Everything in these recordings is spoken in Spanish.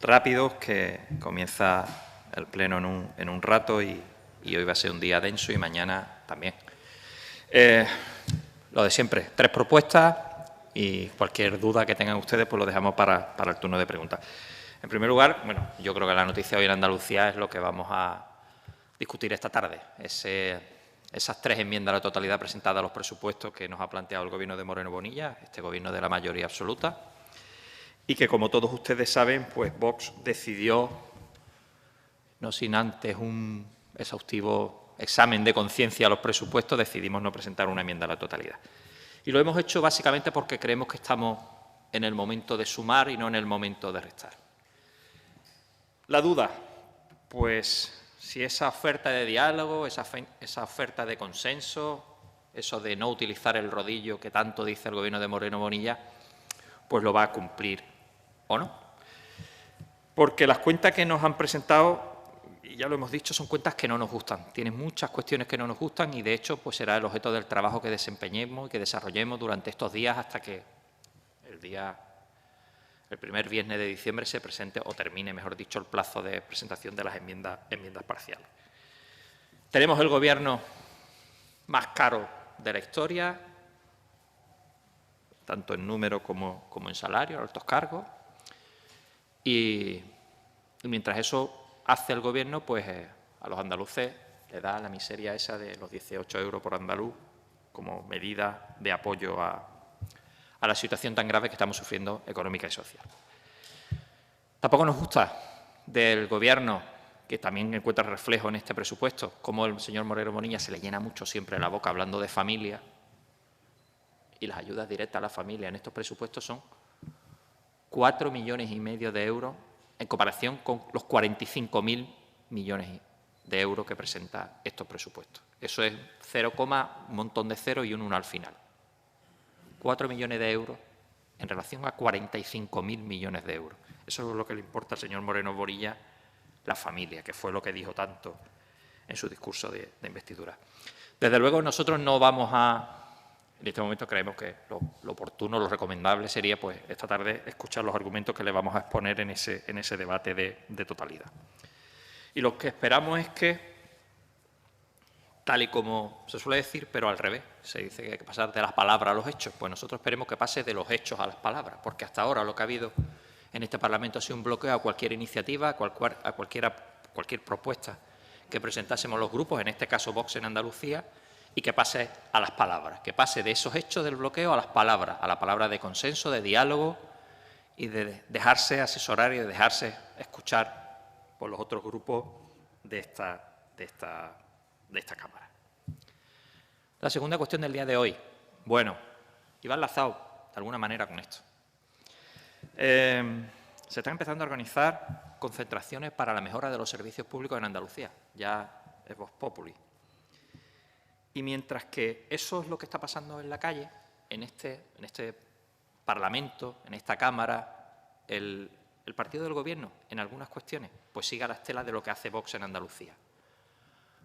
rápidos, que comienza el pleno en un rato y hoy va a ser un día denso y mañana también. Lo de siempre, 3 propuestas y cualquier duda que tengan ustedes pues lo dejamos para el turno de preguntas. En primer lugar, bueno, yo creo que la noticia hoy en Andalucía es lo que vamos a discutir esta tarde. Esas 3 enmiendas a la totalidad presentadas a los presupuestos que nos ha planteado el Gobierno de Moreno Bonilla, este Gobierno de la mayoría absoluta, y que, como todos ustedes saben, pues Vox decidió, no sin antes un exhaustivo examen de conciencia a los presupuestos, decidimos no presentar una enmienda a la totalidad. Y lo hemos hecho básicamente porque creemos que estamos en el momento de sumar y no en el momento de restar. La duda, pues si esa oferta de diálogo, esa oferta de consenso, eso de no utilizar el rodillo que tanto dice el Gobierno de Moreno Bonilla, pues lo va a cumplir o no. Porque las cuentas que nos han presentado, y ya lo hemos dicho, son cuentas que no nos gustan. Tienen muchas cuestiones que no nos gustan y, de hecho, pues será el objeto del trabajo que desempeñemos y que desarrollemos durante estos días hasta que el primer viernes de diciembre se presente o termine, mejor dicho, el plazo de presentación de las enmiendas parciales. Tenemos el Gobierno más caro de la historia, tanto en número como en salario, altos cargos. Y mientras eso hace el Gobierno, pues a los andaluces le da la miseria esa de los 18 euros por andaluz como medida de apoyo a la situación tan grave que estamos sufriendo económica y social. Tampoco nos gusta del Gobierno, que también encuentra reflejo en este presupuesto, como el señor Moreno Bonilla se le llena mucho siempre la boca hablando de familia, y las ayudas directas a la familia en estos presupuestos son 4,5 millones de euros en comparación con los 45.000 millones de euros que presenta estos presupuestos. Eso es 0, un montón de cero y un 1 al final. 4 millones de euros en relación a 45.000 millones de euros. Eso es lo que le importa al señor Moreno Bonilla, la familia, que fue lo que dijo tanto en su discurso de investidura. Desde luego, nosotros no vamos a... En este momento creemos que lo oportuno, lo recomendable sería, pues, esta tarde escuchar los argumentos que le vamos a exponer en ese debate de totalidad. Y lo que esperamos es que, tal y como se suele decir, pero al revés, se dice que hay que pasar de las palabras a los hechos, pues nosotros esperemos que pase de los hechos a las palabras, porque hasta ahora lo que ha habido en este Parlamento ha sido un bloqueo a cualquier iniciativa, a cualquier propuesta que presentásemos los grupos, en este caso Vox en Andalucía, y que pase a las palabras, que pase de esos hechos del bloqueo a las palabras, a la palabra de consenso, de diálogo y de dejarse asesorar y de dejarse escuchar por los otros grupos de esta Cámara. La segunda cuestión del día de hoy, bueno, y va enlazado de alguna manera con esto. Se están empezando a organizar concentraciones para la mejora de los servicios públicos en Andalucía, ya es Vox Populi. Y mientras que eso es lo que está pasando en la calle, en este Parlamento, en esta Cámara, el partido del Gobierno, en algunas cuestiones, pues sigue a la estela de lo que hace Vox en Andalucía.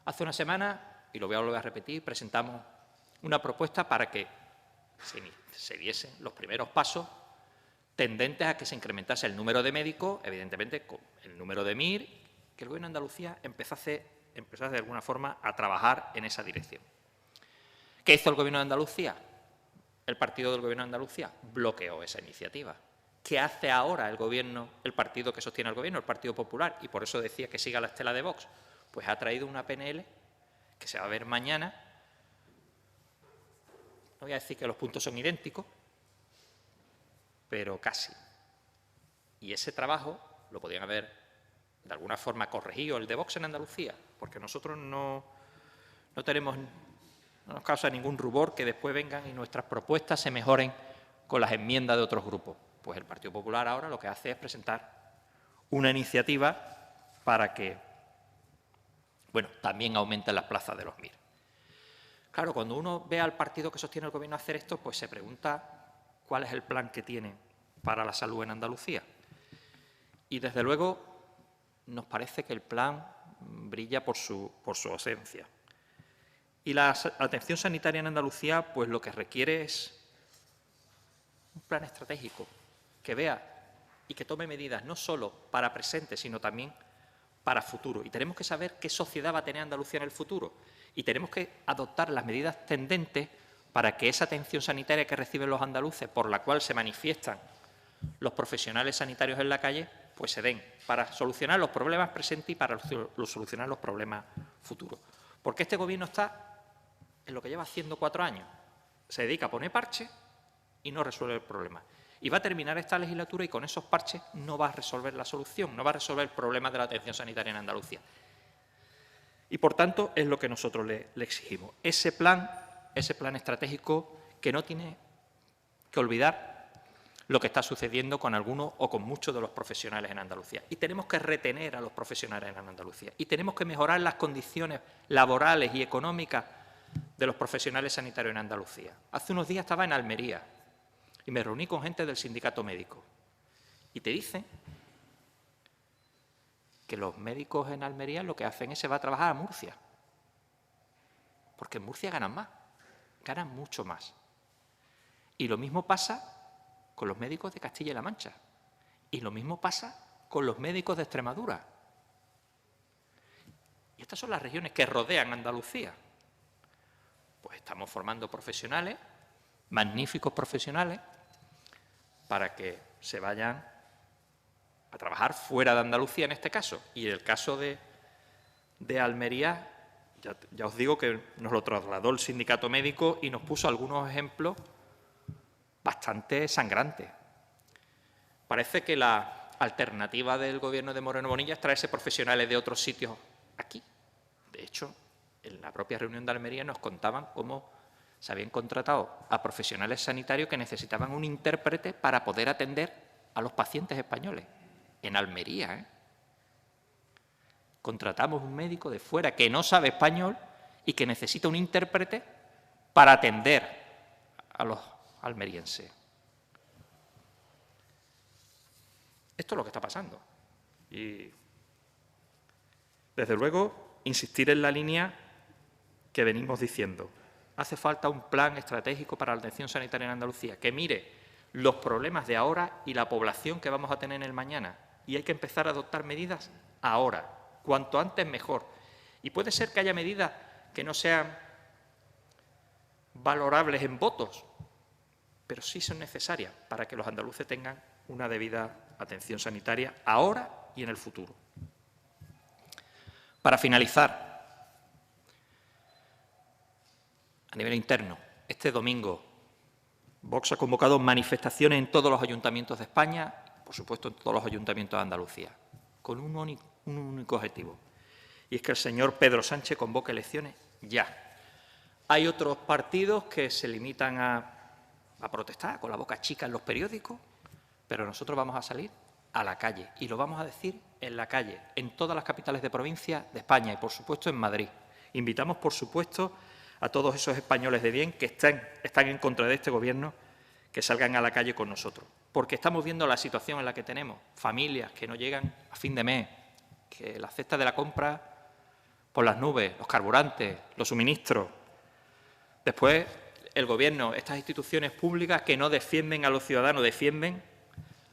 Hace una semana, y lo voy a volver a repetir, presentamos una propuesta para que se diesen los primeros pasos tendentes a que se incrementase el número de médicos, evidentemente con el número de MIR, que el Gobierno de Andalucía empezase de alguna forma a trabajar en esa dirección. ¿Qué hizo el Gobierno de Andalucía? El partido del Gobierno de Andalucía bloqueó esa iniciativa. ¿Qué hace ahora el partido que sostiene al Gobierno, el Partido Popular? Y por eso decía que siga la estela de Vox. Pues ha traído una PNL que se va a ver mañana. No voy a decir que los puntos son idénticos, pero casi. Y ese trabajo lo podían haber, de alguna forma, corregido el de Vox en Andalucía, porque nosotros no nos causa ningún rubor que después vengan y nuestras propuestas se mejoren con las enmiendas de otros grupos. Pues el Partido Popular ahora lo que hace es presentar una iniciativa para que, bueno, también aumenten las plazas de los MIR. Claro, cuando uno ve al partido que sostiene el Gobierno hacer esto, pues se pregunta cuál es el plan que tiene para la salud en Andalucía. Y, desde luego, nos parece que el plan brilla por su ausencia. Y la atención sanitaria en Andalucía, pues lo que requiere es un plan estratégico que vea y que tome medidas no solo para presente, sino también para futuro. Y tenemos que saber qué sociedad va a tener Andalucía en el futuro. Y tenemos que adoptar las medidas tendentes para que esa atención sanitaria que reciben los andaluces, por la cual se manifiestan los profesionales sanitarios en la calle, pues se den para solucionar los problemas presentes y para solucionar los problemas futuros. Porque este Gobierno está en lo que lleva haciendo 4 años. Se dedica a poner parches y no resuelve el problema. Y va a terminar esta legislatura y con esos parches no va a resolver la solución, no va a resolver el problema de la atención sanitaria en Andalucía. Y, por tanto, es lo que nosotros le exigimos. Ese plan estratégico que no tiene que olvidar lo que está sucediendo con algunos o con muchos de los profesionales en Andalucía. Y tenemos que retener a los profesionales en Andalucía. Y tenemos que mejorar las condiciones laborales y económicas de los profesionales sanitarios en Andalucía. Hace unos días estaba en Almería y me reuní con gente del sindicato médico. Y te dicen que los médicos en Almería lo que hacen es se va a trabajar a Murcia. Porque en Murcia ganan más, ganan mucho más. Y lo mismo pasa con los médicos de Castilla-La Mancha. Y lo mismo pasa con los médicos de Extremadura. Y estas son las regiones que rodean Andalucía. Pues estamos formando profesionales, magníficos profesionales, para que se vayan a trabajar fuera de Andalucía en este caso. Y en el caso de Almería, ya os digo que nos lo trasladó el sindicato médico y nos puso algunos ejemplos bastante sangrantes. Parece que la alternativa del Gobierno de Moreno Bonilla es traerse profesionales de otros sitios aquí. De hecho, en la propia reunión de Almería nos contaban cómo se habían contratado a profesionales sanitarios que necesitaban un intérprete para poder atender a los pacientes españoles. En Almería, ¿eh? Contratamos un médico de fuera que no sabe español y que necesita un intérprete para atender a los almerienses. Esto es lo que está pasando. Y, desde luego, insistir en la línea que venimos diciendo. Hace falta un plan estratégico para la atención sanitaria en Andalucía, que mire los problemas de ahora y la población que vamos a tener en el mañana. Y hay que empezar a adoptar medidas ahora, cuanto antes mejor. Y puede ser que haya medidas que no sean valorables en votos, pero sí son necesarias para que los andaluces tengan una debida atención sanitaria ahora y en el futuro. Para finalizar, a nivel interno, este domingo Vox ha convocado manifestaciones en todos los ayuntamientos de España, por supuesto en todos los ayuntamientos de Andalucía, con un único objetivo, y es que el señor Pedro Sánchez convoque elecciones ya. Hay otros partidos que se limitan a protestar con la boca chica en los periódicos, pero nosotros vamos a salir a la calle y lo vamos a decir en la calle, en todas las capitales de provincia de España y, por supuesto, en Madrid. Invitamos, por supuesto, a todos esos españoles de bien que están en contra de este Gobierno, que salgan a la calle con nosotros. Porque estamos viendo la situación en la que tenemos, familias que no llegan a fin de mes, que la cesta de la compra por las nubes, los carburantes, los suministros. Después, el Gobierno, estas instituciones públicas que no defienden a los ciudadanos, defienden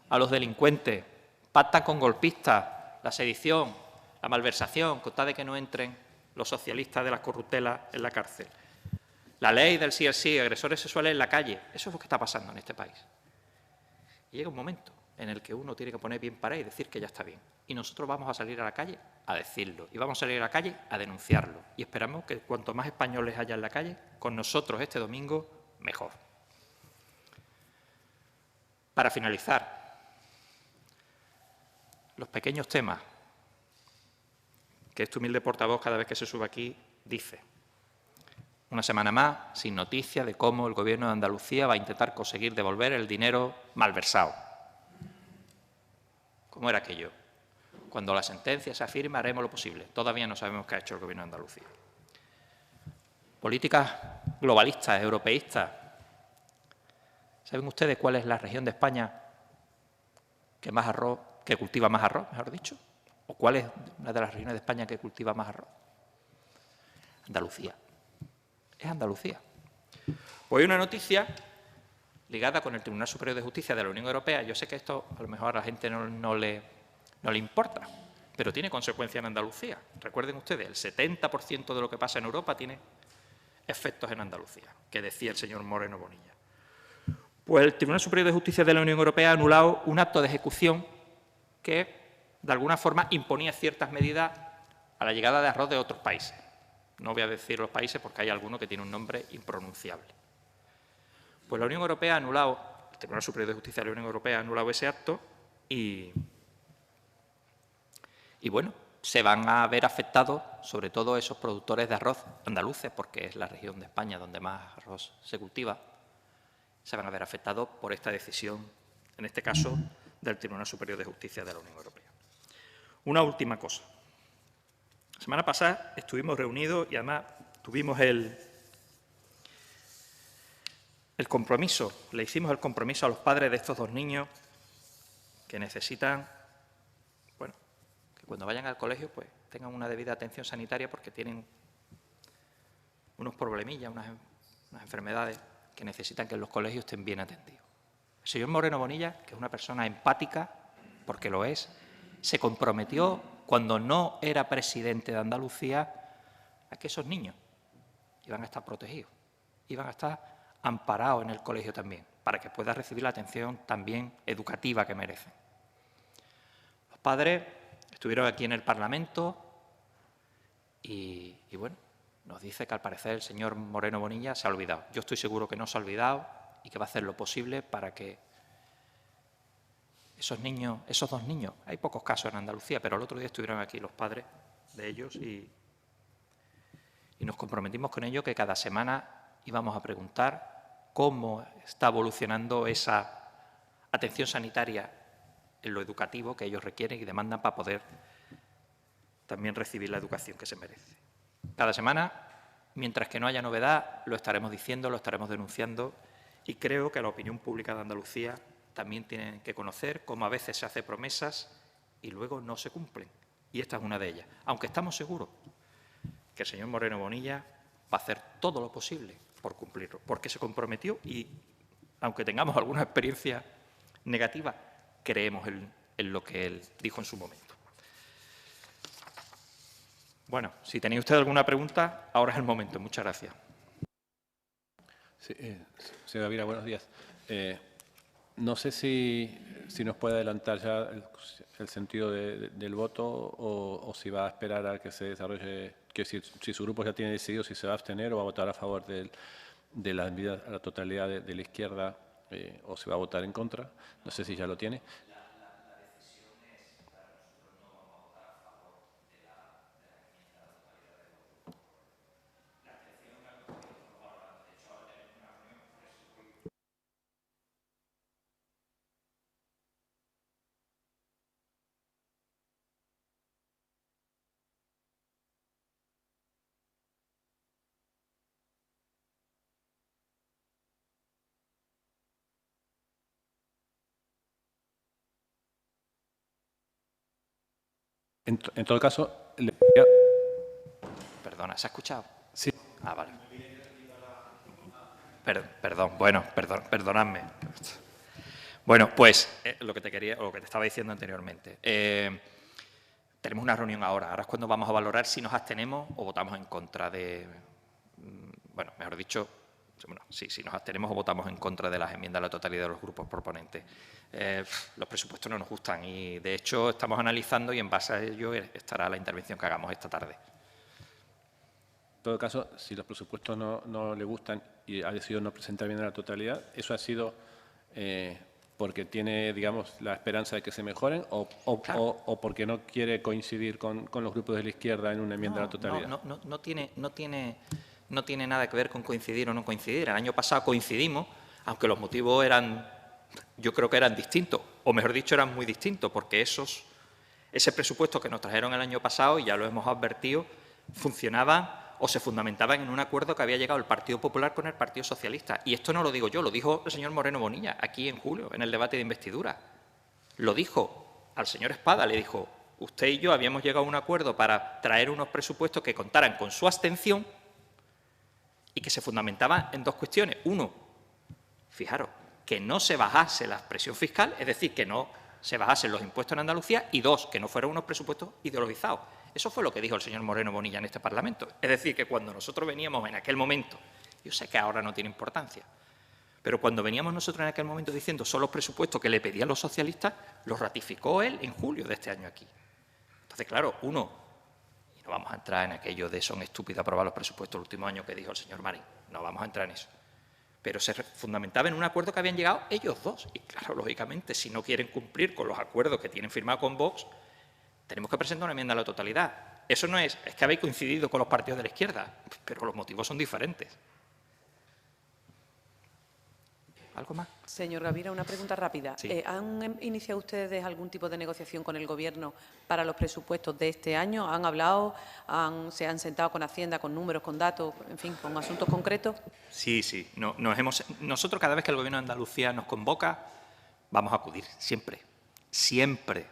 a los delincuentes, pactan con golpistas, la sedición, la malversación, con tal de que no entren los socialistas de las corruptelas en la cárcel. La ley del sí al sí, agresores sexuales en la calle. Eso es lo que está pasando en este país. Y llega un momento en el que uno tiene que poner bien para y decir que ya está bien. Y nosotros vamos a salir a la calle a decirlo. Y vamos a salir a la calle a denunciarlo. Y esperamos que cuanto más españoles haya en la calle, con nosotros este domingo, mejor. Para finalizar, los pequeños temas que este humilde portavoz cada vez que se sube aquí dice. Una semana más sin noticias de cómo el Gobierno de Andalucía va a intentar conseguir devolver el dinero malversado. ¿Cómo era aquello? Cuando la sentencia se afirme haremos lo posible. Todavía no sabemos qué ha hecho el Gobierno de Andalucía. Políticas globalistas, europeístas. ¿Saben ustedes cuál es la región de España que cultiva más arroz, mejor dicho? ¿O cuál es una de las regiones de España que cultiva más arroz? Andalucía. Es Andalucía. Pues hay una noticia ligada con el Tribunal Superior de Justicia de la Unión Europea. Yo sé que esto a lo mejor a la gente no le importa, pero tiene consecuencias en Andalucía. Recuerden ustedes, el 70% de lo que pasa en Europa tiene efectos en Andalucía, que decía el señor Moreno Bonilla. Pues el Tribunal Superior de Justicia de la Unión Europea ha anulado un acto de ejecución que, de alguna forma, imponía ciertas medidas a la llegada de arroz de otros países. No voy a decir los países porque hay alguno que tiene un nombre impronunciable. Pues la Unión Europea ha anulado, el Tribunal Superior de Justicia de la Unión Europea ha anulado ese acto y bueno, se van a ver afectados sobre todo esos productores de arroz andaluces, porque es la región de España donde más arroz se cultiva, se van a ver afectados por esta decisión, en este caso, del Tribunal Superior de Justicia de la Unión Europea. Una última cosa. La semana pasada estuvimos reunidos y además tuvimos el compromiso, le hicimos el compromiso a los padres de estos dos niños que necesitan, bueno, que cuando vayan al colegio pues tengan una debida atención sanitaria porque tienen unos problemillas, unas enfermedades que necesitan que en los colegios estén bien atendidos. El señor Moreno Bonilla, que es una persona empática, porque lo es, se comprometió cuando no era presidente de Andalucía a que esos niños iban a estar protegidos, iban a estar amparados en el colegio también, para que puedan recibir la atención también educativa que merecen. Los padres estuvieron aquí en el Parlamento y bueno, nos dice que al parecer el señor Moreno Bonilla se ha olvidado. Yo estoy seguro que no se ha olvidado y que va a hacer lo posible para que esos niños, esos dos niños, hay pocos casos en Andalucía, pero el otro día estuvieron aquí los padres de ellos y nos comprometimos con ellos que cada semana íbamos a preguntar cómo está evolucionando esa atención sanitaria en lo educativo que ellos requieren y demandan para poder también recibir la educación que se merece. Cada semana, mientras que no haya novedad, lo estaremos diciendo, lo estaremos denunciando y creo que la opinión pública de Andalucía también tiene que conocer cómo a veces se hacen promesas y luego no se cumplen. Y esta es una de ellas. Aunque estamos seguros que el señor Moreno Bonilla va a hacer todo lo posible por cumplirlo, porque se comprometió y, aunque tengamos alguna experiencia negativa, creemos en lo que él dijo en su momento. Bueno, si tenéis usted alguna pregunta, ahora es el momento. Muchas gracias. Sí, señora Vira, buenos días. No sé si nos puede adelantar ya el sentido del voto o si va a esperar a que se desarrolle, que si su grupo ya tiene decidido si se va a abstener o va a votar a favor de la enmienda a la totalidad de la izquierda o si va a votar en contra. No sé si ya lo tiene. En todo caso, Perdona, ¿se ha escuchado? Sí. Ah, vale. Perdón, bueno, perdonadme. Bueno, pues lo que te estaba diciendo anteriormente. Tenemos una reunión ahora es cuando vamos a valorar si nos abstenemos o votamos en contra de, bueno, mejor dicho, bueno, sí, si nos abstenemos o votamos en contra de las enmiendas a la totalidad de los grupos proponentes. Los presupuestos no nos gustan y, de hecho, estamos analizando y en base a ello estará la intervención que hagamos esta tarde. En todo caso, si los presupuestos no le gustan y ha decidido no presentar enmienda a la totalidad, ¿eso ha sido porque tiene, digamos, la esperanza de que se mejoren o porque no quiere coincidir con los grupos de la izquierda en una enmienda a la totalidad? No tiene nada que ver con coincidir o no coincidir. El año pasado coincidimos, aunque los motivos yo creo que eran distintos, o mejor dicho, eran muy distintos, porque ese presupuesto que nos trajeron el año pasado, y ya lo hemos advertido, funcionaban o se fundamentaban en un acuerdo que había llegado el Partido Popular con el Partido Socialista. Y esto no lo digo yo, lo dijo el señor Moreno Bonilla aquí en julio, en el debate de investidura. Lo dijo al señor Espada, le dijo, usted y yo habíamos llegado a un acuerdo para traer unos presupuestos que contaran con su abstención y que se fundamentaban en dos cuestiones. Uno, fijaros, que no se bajase la presión fiscal, es decir, que no se bajasen los impuestos en Andalucía, y dos, que no fueran unos presupuestos ideologizados. Eso fue lo que dijo el señor Moreno Bonilla en este Parlamento. Es decir, que cuando nosotros veníamos en aquel momento, yo sé que ahora no tiene importancia, pero cuando veníamos nosotros en aquel momento diciendo son los presupuestos que le pedían los socialistas, los ratificó él en julio de este año aquí. Entonces, claro, y no vamos a entrar en aquello de son estúpidos aprobar los presupuestos el último año que dijo el señor Marín, no vamos a entrar en eso. Pero se fundamentaba en un acuerdo que habían llegado ellos dos. Y claro, lógicamente, si no quieren cumplir con los acuerdos que tienen firmados con Vox, tenemos que presentar una enmienda a la totalidad. Eso no es que habéis coincidido con los partidos de la izquierda, pero los motivos son diferentes. ¿Algo más? Señor Gavira, una pregunta rápida. Sí. ¿Han iniciado ustedes algún tipo de negociación con el Gobierno para los presupuestos de este año? ¿Han hablado? ¿Se han sentado con Hacienda, con números, con datos, en fin, con asuntos concretos? Sí, sí. Nosotros cada vez que el Gobierno de Andalucía nos convoca, vamos a acudir, siempre. Siempre.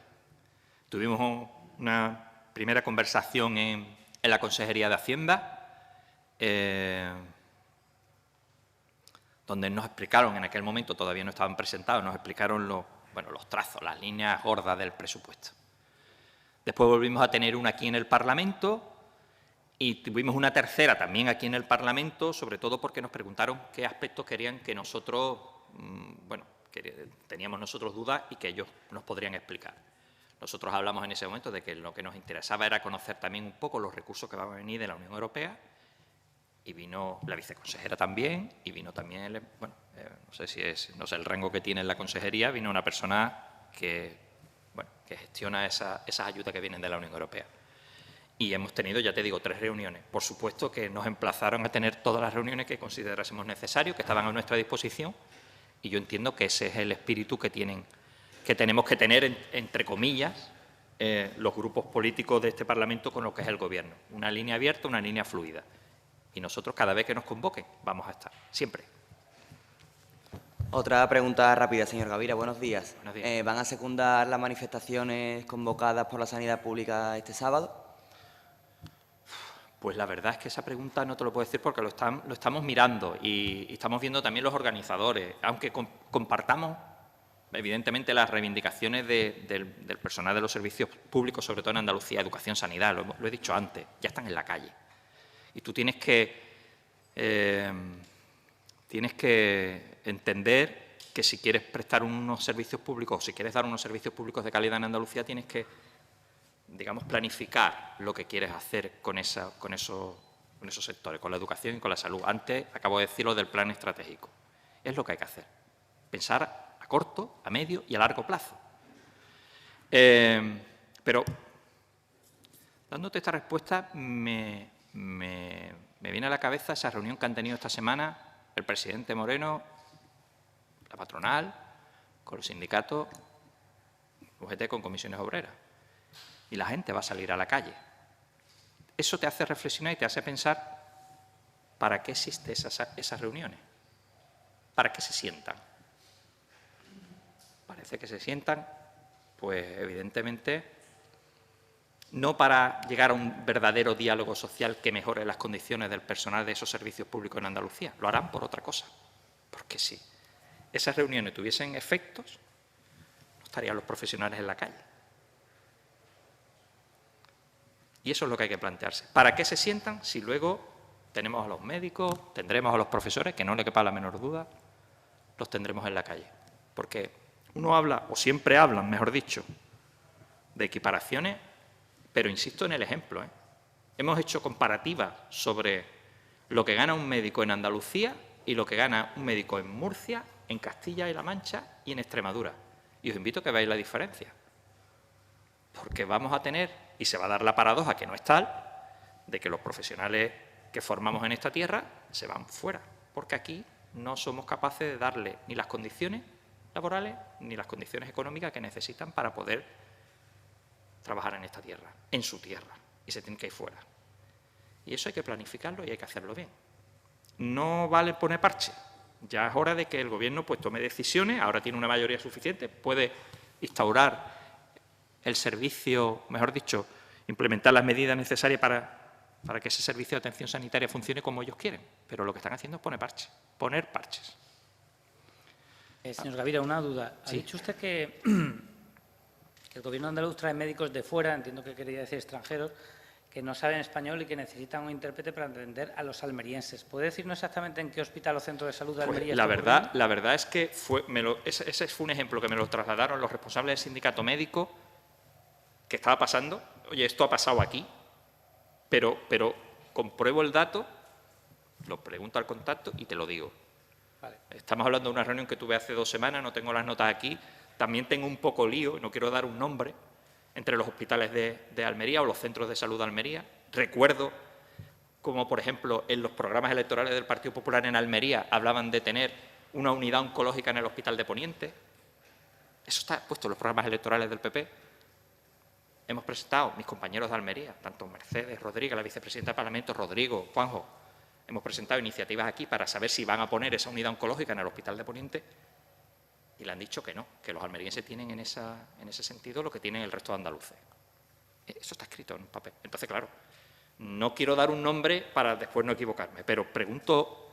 Tuvimos una primera conversación en la Consejería de Hacienda, donde nos explicaron, en aquel momento todavía no estaban presentados, nos explicaron los trazos, las líneas gordas del presupuesto. Después volvimos a tener una aquí en el Parlamento y tuvimos una tercera también aquí en el Parlamento, sobre todo porque nos preguntaron qué aspectos querían que nosotros, que teníamos nosotros dudas y que ellos nos podrían explicar. Nosotros hablamos en ese momento de que lo que nos interesaba era conocer también un poco los recursos que van a venir de la Unión Europea. Y vino la viceconsejera también, y vino también, no sé el rango que tiene en la consejería, vino una persona que gestiona esas ayudas que vienen de la Unión Europea. Y hemos tenido, ya te digo, 3 reuniones. Por supuesto que nos emplazaron a tener todas las reuniones que considerásemos necesarias, que estaban a nuestra disposición, y yo entiendo que ese es el espíritu que tenemos que tener, entre comillas, los grupos políticos de este Parlamento con lo que es el Gobierno. Una línea abierta, una línea fluida. Y nosotros, cada vez que nos convoquen, vamos a estar, siempre. Otra pregunta rápida, señor Gavira. Buenos días. Buenos días. ¿Van a secundar las manifestaciones convocadas por la sanidad pública este sábado? Pues la verdad es que esa pregunta no te lo puedo decir porque lo estamos mirando y estamos viendo también los organizadores. Aunque compartamos, evidentemente, las reivindicaciones del personal de los servicios públicos, sobre todo en Andalucía, educación, sanidad, lo he dicho antes, ya están en la calle. Y tú tienes que entender que si quieres prestar unos servicios públicos o si quieres dar unos servicios públicos de calidad en Andalucía, tienes que, digamos, planificar lo que quieres hacer con esos sectores, con la educación y con la salud. Antes acabo de decir lo del plan estratégico. Es lo que hay que hacer. Pensar a corto, a medio y a largo plazo. Pero, dándote esta respuesta, me viene a la cabeza esa reunión que han tenido esta semana el presidente Moreno, la patronal, con los sindicatos, UGT con comisiones obreras. Y la gente va a salir a la calle. Eso te hace reflexionar y te hace pensar ¿para qué existen esas reuniones? ¿Para qué se sientan? Parece que se sientan, pues evidentemente, no para llegar a un verdadero diálogo social que mejore las condiciones del personal de esos servicios públicos en Andalucía. Lo harán por otra cosa. Porque si esas reuniones tuviesen efectos, no estarían los profesionales en la calle. Y eso es lo que hay que plantearse. ¿Para qué se sientan si luego tenemos a los médicos, tendremos a los profesores, que no le quepa la menor duda, los tendremos en la calle? Porque uno habla, o siempre hablan, mejor dicho, de equiparaciones, pero insisto en el ejemplo. Hemos hecho comparativas sobre lo que gana un médico en Andalucía y lo que gana un médico en Murcia, en Castilla y La Mancha y en Extremadura. Y os invito a que veáis la diferencia. Porque vamos a tener, y se va a dar la paradoja que no es tal, de que los profesionales que formamos en esta tierra se van fuera. Porque aquí no somos capaces de darle ni las condiciones laborales ni las condiciones económicas que necesitan para poder trabajar en esta tierra, en su tierra, y se tienen que ir fuera. Y eso hay que planificarlo y hay que hacerlo bien. No vale poner parche. Ya es hora de que el Gobierno pues tome decisiones, ahora tiene una mayoría suficiente, puede instaurar el servicio, mejor dicho, implementar las medidas necesarias para que ese servicio de atención sanitaria funcione como ellos quieren. Pero lo que están haciendo es poner parches. Señor Gavira, una duda. Ha Sí. dicho usted que el Gobierno andaluz trae médicos de fuera, entiendo que quería decir extranjeros, que no saben español y que necesitan un intérprete para atender a los almerienses. ¿Puede decirnos exactamente en qué hospital o centro de salud de Almería Pues está la verdad es que ese fue un ejemplo que me lo trasladaron los responsables del sindicato médico, que estaba pasando. Oye, esto ha pasado aquí, pero compruebo el dato, lo pregunto al contacto y te lo digo. Vale. Estamos hablando de una reunión que tuve hace 2 semanas, no tengo las notas aquí. También tengo un poco lío, no quiero dar un nombre, entre los hospitales de Almería o los centros de salud de Almería. Recuerdo como, por ejemplo, en los programas electorales del Partido Popular en Almería hablaban de tener una unidad oncológica en el Hospital de Poniente. Eso está puesto en los programas electorales del PP. Hemos presentado, mis compañeros de Almería, tanto Mercedes Rodríguez, la vicepresidenta del Parlamento, Rodrigo, Juanjo, hemos presentado iniciativas aquí para saber si van a poner esa unidad oncológica en el Hospital de Poniente y le han dicho que no, que los almerienses tienen en ese sentido lo que tienen el resto de andaluces. Eso está escrito en un papel. Entonces, claro, no quiero dar un nombre para después no equivocarme, pero pregunto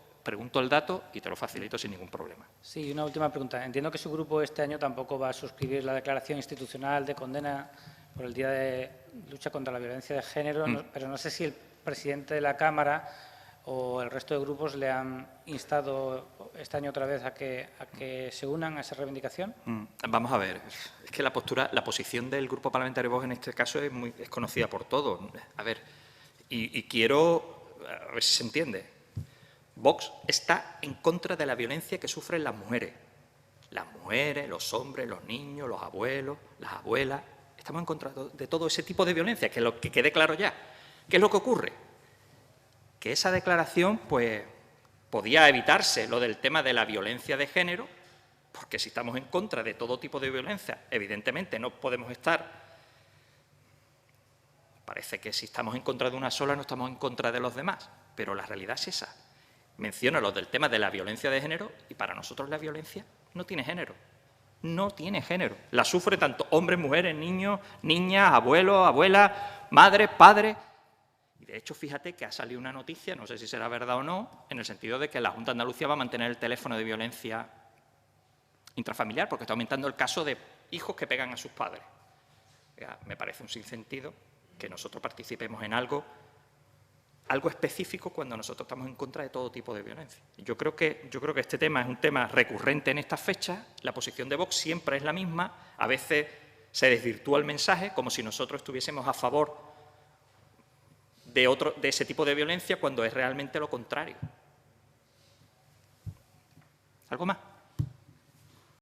el dato y te lo facilito sin ningún problema. Sí, una última pregunta. Entiendo que su grupo este año tampoco va a suscribir la declaración institucional de condena por el Día de Lucha contra la Violencia de Género, pero no sé si el presidente de la Cámara o el resto de grupos le han instado este año otra vez a que se unan a esa reivindicación. Vamos a ver, es que la posición del Grupo Parlamentario Vox en este caso es conocida por todos. A ver, y quiero, a ver si se entiende, Vox está en contra de la violencia que sufren las mujeres. Las mujeres, los hombres, los niños, los abuelos, las abuelas. Estamos en contra de todo ese tipo de violencia, que quede claro ya. ¿Qué es lo que ocurre? Que esa declaración, pues, podía evitarse lo del tema de la violencia de género, porque si estamos en contra de todo tipo de violencia, evidentemente no podemos estar. Parece que si estamos en contra de una sola no estamos en contra de los demás, pero la realidad es esa. Menciono lo del tema de la violencia de género y para nosotros la violencia no tiene género. No tiene género. La sufre tanto hombres, mujeres, niños, niñas, abuelos, abuelas, madres, padres. Y de hecho, fíjate que ha salido una noticia, no sé si será verdad o no, en el sentido de que la Junta de Andalucía va a mantener el teléfono de violencia intrafamiliar porque está aumentando el caso de hijos que pegan a sus padres. Me parece un sinsentido que nosotros participemos en algo específico cuando nosotros estamos en contra de todo tipo de violencia. Yo creo que este tema es un tema recurrente en estas fechas. La posición de Vox siempre es la misma. A veces se desvirtúa el mensaje como si nosotros estuviésemos a favor de ese tipo de violencia cuando es realmente lo contrario. ¿Algo más?